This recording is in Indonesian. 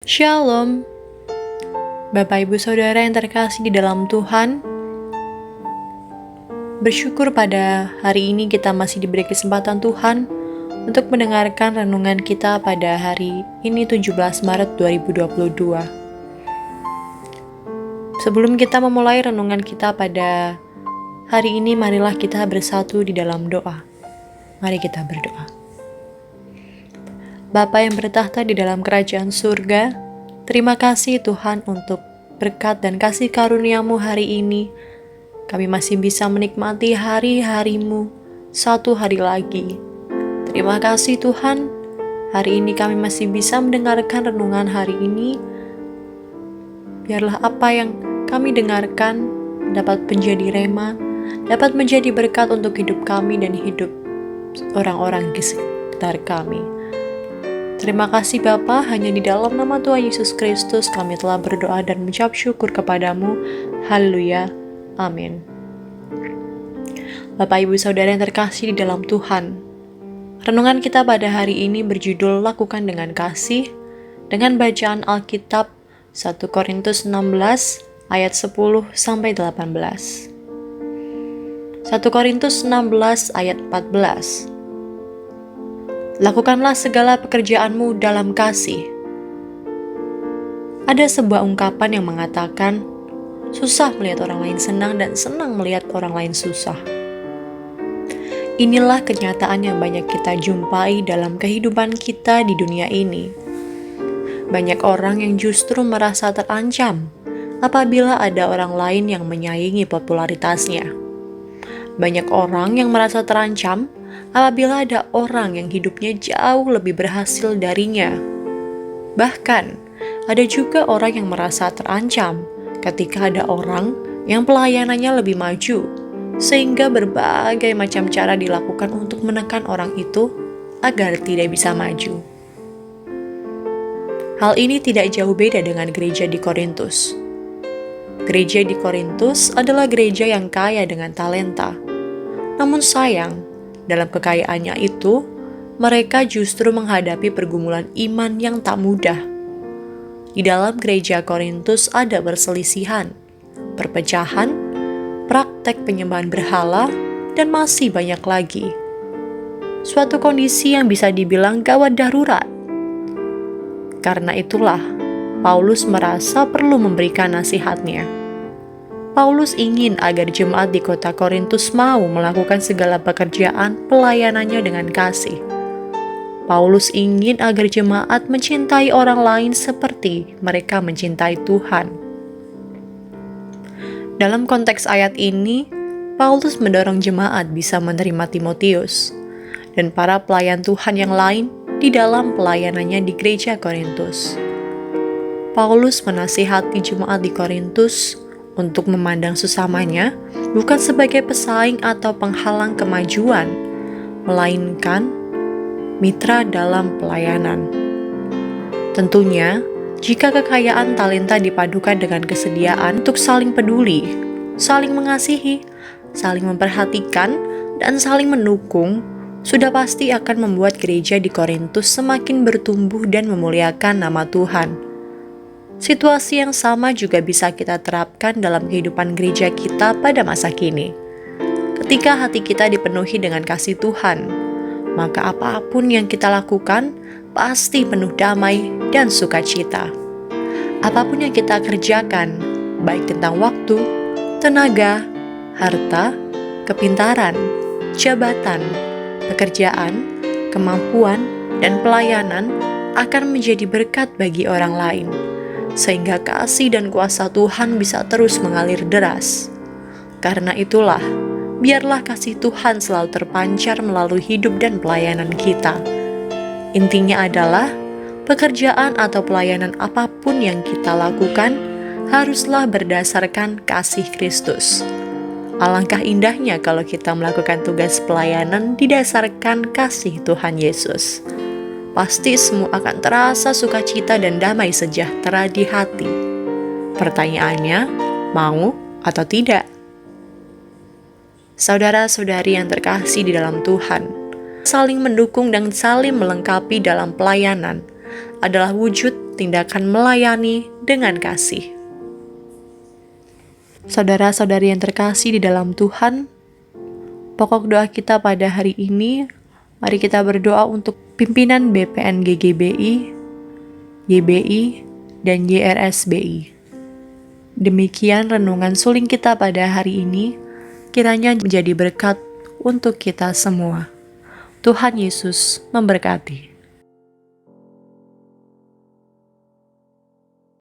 Shalom, Bapak Ibu Saudara yang terkasih di dalam Tuhan. Bersyukur pada hari ini kita masih diberi kesempatan Tuhan untuk mendengarkan renungan kita pada hari ini 17 Maret 2022. Sebelum kita memulai renungan kita pada hari ini, marilah kita bersatu di dalam doa. Mari kita berdoa. Bapa yang bertahta di dalam kerajaan surga, terima kasih Tuhan untuk berkat dan kasih karunia-Mu hari ini. Kami masih bisa menikmati hari-hari-Mu satu hari lagi. Terima kasih Tuhan, hari ini kami masih bisa mendengarkan renungan hari ini. Biarlah apa yang kami dengarkan dapat menjadi rema, dapat menjadi berkat untuk hidup kami dan hidup orang-orang di sekitar kami. Terima kasih Bapa, hanya di dalam nama Tuhan Yesus Kristus kami telah berdoa dan mengucap syukur kepadamu. Haleluya. Amin. Bapak Ibu Saudara yang terkasih di dalam Tuhan, renungan kita pada hari ini berjudul Lakukan dengan Kasih, dengan bacaan Alkitab 1 Korintus 16 ayat 10-18. 1 Korintus 16 ayat 14. Lakukanlah segala pekerjaanmu dalam kasih. Ada sebuah ungkapan yang mengatakan, susah melihat orang lain senang dan senang melihat orang lain susah. Inilah kenyataan yang banyak kita jumpai dalam kehidupan kita di dunia ini. Banyak orang yang justru merasa terancam apabila ada orang lain yang menyaingi popularitasnya. Banyak orang yang merasa terancam apabila ada orang yang hidupnya jauh lebih berhasil darinya. Bahkan, ada juga orang yang merasa terancam ketika ada orang yang pelayanannya lebih maju, sehingga berbagai macam cara dilakukan untuk menekan orang itu agar tidak bisa maju. Hal ini tidak jauh beda dengan gereja di Korintus. Gereja di Korintus adalah gereja yang kaya dengan talenta. Namun sayang, dalam kekayaannya itu, mereka justru menghadapi pergumulan iman yang tak mudah. Di dalam gereja Korintus ada perselisihan, perpecahan, praktek penyembahan berhala, dan masih banyak lagi. Suatu kondisi yang bisa dibilang gawat darurat. Karena itulah, Paulus merasa perlu memberikan nasihatnya. Paulus ingin agar jemaat di kota Korintus mau melakukan segala pekerjaan pelayanannya dengan kasih. Paulus ingin agar jemaat mencintai orang lain seperti mereka mencintai Tuhan. Dalam konteks ayat ini, Paulus mendorong jemaat bisa menerima Timotius dan para pelayan Tuhan yang lain di dalam pelayanannya di gereja Korintus. Paulus menasihati jemaat di Korintus untuk memandang sesamanya bukan sebagai pesaing atau penghalang kemajuan, melainkan mitra dalam pelayanan. Tentunya, jika kekayaan talenta dipadukan dengan kesediaan untuk saling peduli, saling mengasihi, saling memperhatikan, dan saling mendukung, sudah pasti akan membuat gereja di Korintus semakin bertumbuh dan memuliakan nama Tuhan. Situasi yang sama juga bisa kita terapkan dalam kehidupan gereja kita pada masa kini. Ketika hati kita dipenuhi dengan kasih Tuhan, maka apapun yang kita lakukan pasti penuh damai dan sukacita. Apapun yang kita kerjakan, baik tentang waktu, tenaga, harta, kepintaran, jabatan, pekerjaan, kemampuan, dan pelayanan akan menjadi berkat bagi orang lain, sehingga kasih dan kuasa Tuhan bisa terus mengalir deras. Karena itulah, biarlah kasih Tuhan selalu terpancar melalui hidup dan pelayanan kita. Intinya adalah, pekerjaan atau pelayanan apapun yang kita lakukan haruslah berdasarkan kasih Kristus. Alangkah indahnya kalau kita melakukan tugas pelayanan didasarkan kasih Tuhan Yesus. Pasti semua akan terasa sukacita dan damai sejahtera di hati. Pertanyaannya, mau atau tidak? Saudara-saudari yang terkasih di dalam Tuhan, saling mendukung dan saling melengkapi dalam pelayanan adalah wujud tindakan melayani dengan kasih. Saudara-saudari yang terkasih di dalam Tuhan, pokok doa kita pada hari ini, mari kita berdoa untuk pimpinan BPN GGBI, YBI, dan YRSBI. Demikian renungan suling kita pada hari ini, kiranya menjadi berkat untuk kita semua. Tuhan Yesus memberkati.